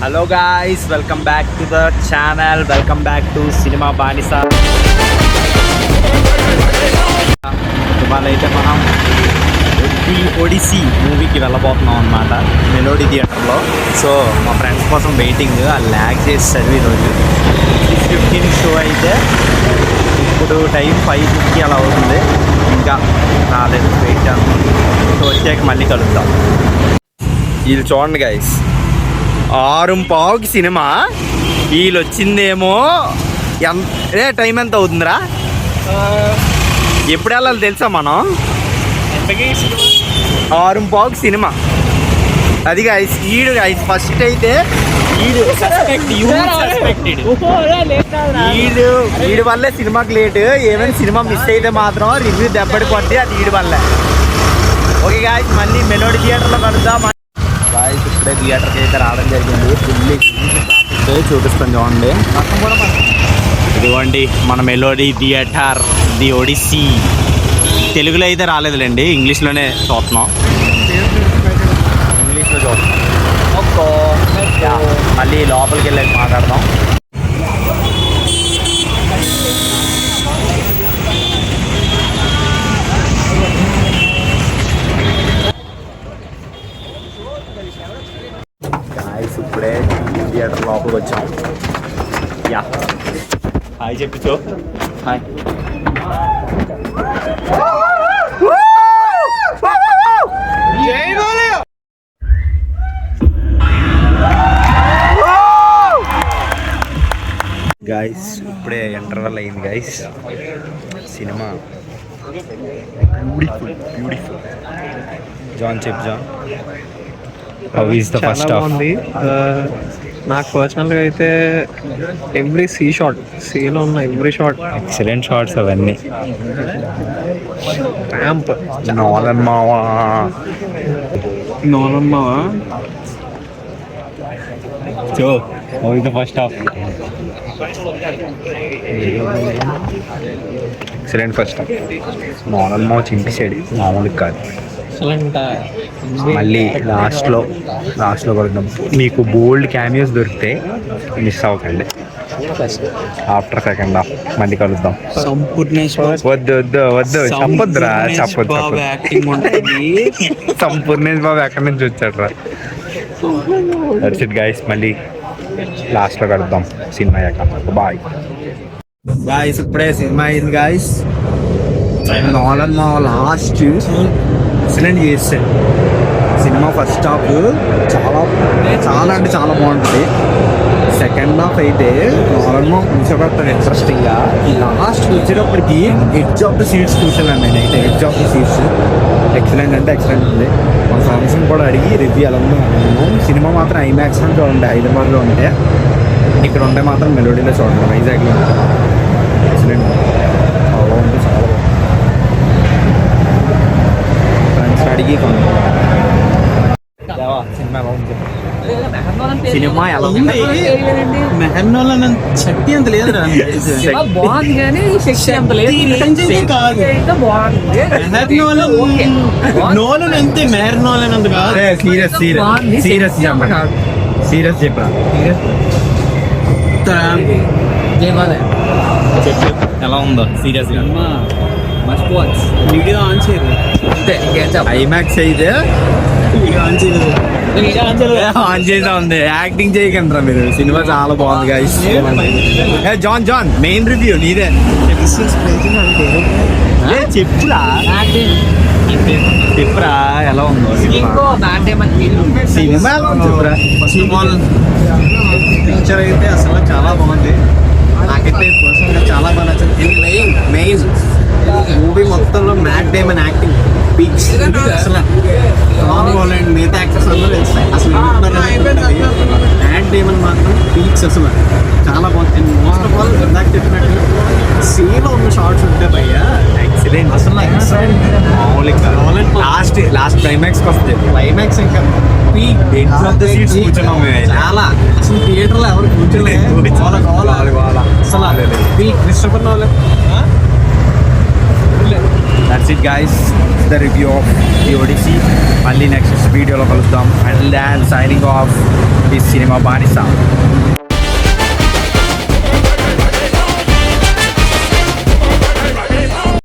Hello guys, welcome back to the channel. Welcome back to cinema బానిస. ఇవాళ అయితే మనం ఒడిసీ మూవీకి వెళ్ళబోతున్నాం అన్నమాట, మెలోడీ థియేటర్లో. సో మా ఫ్రెండ్స్ కోసం వెయిటింగ్, ల్యాగ్ చేసి చదివి రోజు 6:15 షో అయితే ఇప్పుడు టైం 5:50 అలా అవుతుంది. ఇంకా రాలేదు, వెయిట్ చేస్తాం. సో వచ్చాక మళ్ళీ కలుద్దాం. వీళ్ళు చూడండి గాయస్, 6:15కి సినిమా, వీళ్ళు వచ్చిందేమో టైం ఎంత అవుతుందిరా? ఎప్పుడు వెళ్ళాలి తెలుసా మనం? 6:15కి సినిమా. అది గాయస్, ఈడు గాయస్ ఫస్ట్ అయితే ఈడు వల్లే సినిమాకి లేట్. ఏమైనా సినిమా మిస్ అయితే మాత్రం రివ్యూ దెబ్బడి కొట్టి, అది ఈడు వల్లే. ఓకే గాయస్, మళ్ళీ మెలోడీ థియేటర్లో కలుద్దాం. గాయస్ ఇప్పుడే థియేటర్కి అయితే రావడం జరిగింది. ఫుల్లీ ట్రాఫిక్ చూపిస్తాను చూడండి. ఇదిగోండి మన మెలోడీ థియేటర్, ది ఒడిస్సీ. తెలుగులో అయితే రాలేదులేండి, ఇంగ్లీష్లోనే చూస్తున్నాం. ఇంగ్లీష్లో చూస్తున్నాం. మళ్ళీ లోపలికి వెళ్ళాక మాట్లాడదాం. ఇప్పుడే థియేటర్ లోపలికి వచ్చాం. యా, హాయ్ చెప్పించు. హాయ్. గాయస్ ఇప్పుడే ఇంటర్వెల్ అయింది guys. Cinema beautiful beautiful. John చెప్పు John, how is the first half? నాకు పర్సనల్గా అయితే ఎవ్రీ సీలో ఉన్న ఎవ్రీ షాట్ ఎక్సలెంట్ షాట్స్ అవన్నీ. ర్యాంప్ నోలన్ మావా so how is the first half? Excellent first half. Nolan మావ చింపేసాడు, మామూలుగా కాదు. మళ్ళీ లాస్ట్లో కొడదాం. మీకు బోల్డ్ క్యామియోస్ దొరికితే మిస్ అవ్వకండి. ఆఫ్టర్ సెకండ్ హాఫ్ మళ్ళీ కలుద్దాం. వద్దు వద్దు వద్దు, చెప్పొద్దురా, చెప్పొద్దు. సంపూర్ణేష్ బాబు ఎక్కడి నుంచి వచ్చాడు రా? దట్స్ ఇట్ గైస్, మళ్ళీ లాస్ట్లో కలుద్దాం సినిమా అయ్యాక. Bye guys. ఇప్పుడే సినిమా అయింది గాయస్. నోలన్ మా లాస్ట్ ఎక్సలెంట్ చేస్తాడు. సినిమా ఫస్ట్ హాఫ్ చాలా చాలా అంటే చాలా బాగుంటుంది. సెకండ్ హాఫ్ అయితే నార్మల్ కూర్చోబెడతాను ఇంట్రెస్టింగ్గా. లాస్ట్ వచ్చేటప్పటికి ఎడ్జ్ ఆఫ్ ద సీట్స్ కూర్చోలేండి నేనైతే. Edge of the seats excellent అంటే ఎక్సలెంట్ ఉంది. మన సాంగ్స్ని కూడా అడిగి రివ్యూ ఎలా ఉందో అనుకున్నాం. సినిమా మాత్రం ఐమాక్స్ అని చూడండి, హైదరాబాద్లో ఉంటే. ఇక్కడ ఉంటే మాత్రం మెలోడీలో చూడండి, వైజాగ్లో ఉంటుంది. ఎక్సలెంట్, చాలా ఉంది, చాలా బాగుంది. ఫ్రెండ్స్ అడిగి సినిమా ఎలా ఉంది? మెహర్నోలన్ శక్తి అంత లేదు, బాగుంది కానీ శక్తి అంత లేదు. నోలన్ అంతే, మెహర్నోలన్ అంత కాదు. సీరియస్ చెప్పరా? చెప్పు ఎలా ఉందో సీరియస్గా. వీడియో ఆన్ చేయదు అంతే, ఐమాక్స్ అయితే ఆన్ చేసా ఉంది. యాక్టింగ్ చేయకండి మీరు, సినిమా చాలా బాగుంది గాయ్స్. జాన్ మెయిన్ రివ్యూ నీదే. చెప్పురా చెప్పురా ఎలా ఉందో సినిమా. చెప్పురా. పిక్చర్ అయితే అసలు చాలా బాగుంది. నాకైతే పర్సనల్గా చాలా బాగా నచ్చింది. మెయిన్ మూవీ మొత్తంలో మ్యాట్ డేమన్ యాక్టింగ్ పీక్స్. అసలు అండ్ మిగతా యాక్టర్స్ అందరూ తెలుస్తాయి అసలు. మ్యాట్ డేమన్ మాత్రం పీక్స్ అసలు చాలా బాగుంది. మోస్ట్ ఆఫ్ ఆల్ ఇందాక చెప్పినట్టు సీలో ఉన్న షార్ట్స్ ఉంటే భయ్యా ఎక్సలెంట్ అసలు. ఎక్సలెంట్ లాస్ట్ క్లైమాక్స్ వస్తుంది. క్లైమాక్స్ ఇంకా పీక్ చాలా అసలు థియేటర్లో ఎవరు కూర్చోలేదు. అసలు peak Christopher Nolan. That's it guys. The review of the Odyssey. మళ్ళీ నెక్స్ట్ వీడియోలో కలుద్దాం. అండ్ దాన్ సైనింగ్ ఆఫ్ ఈ సినిమా బానిస.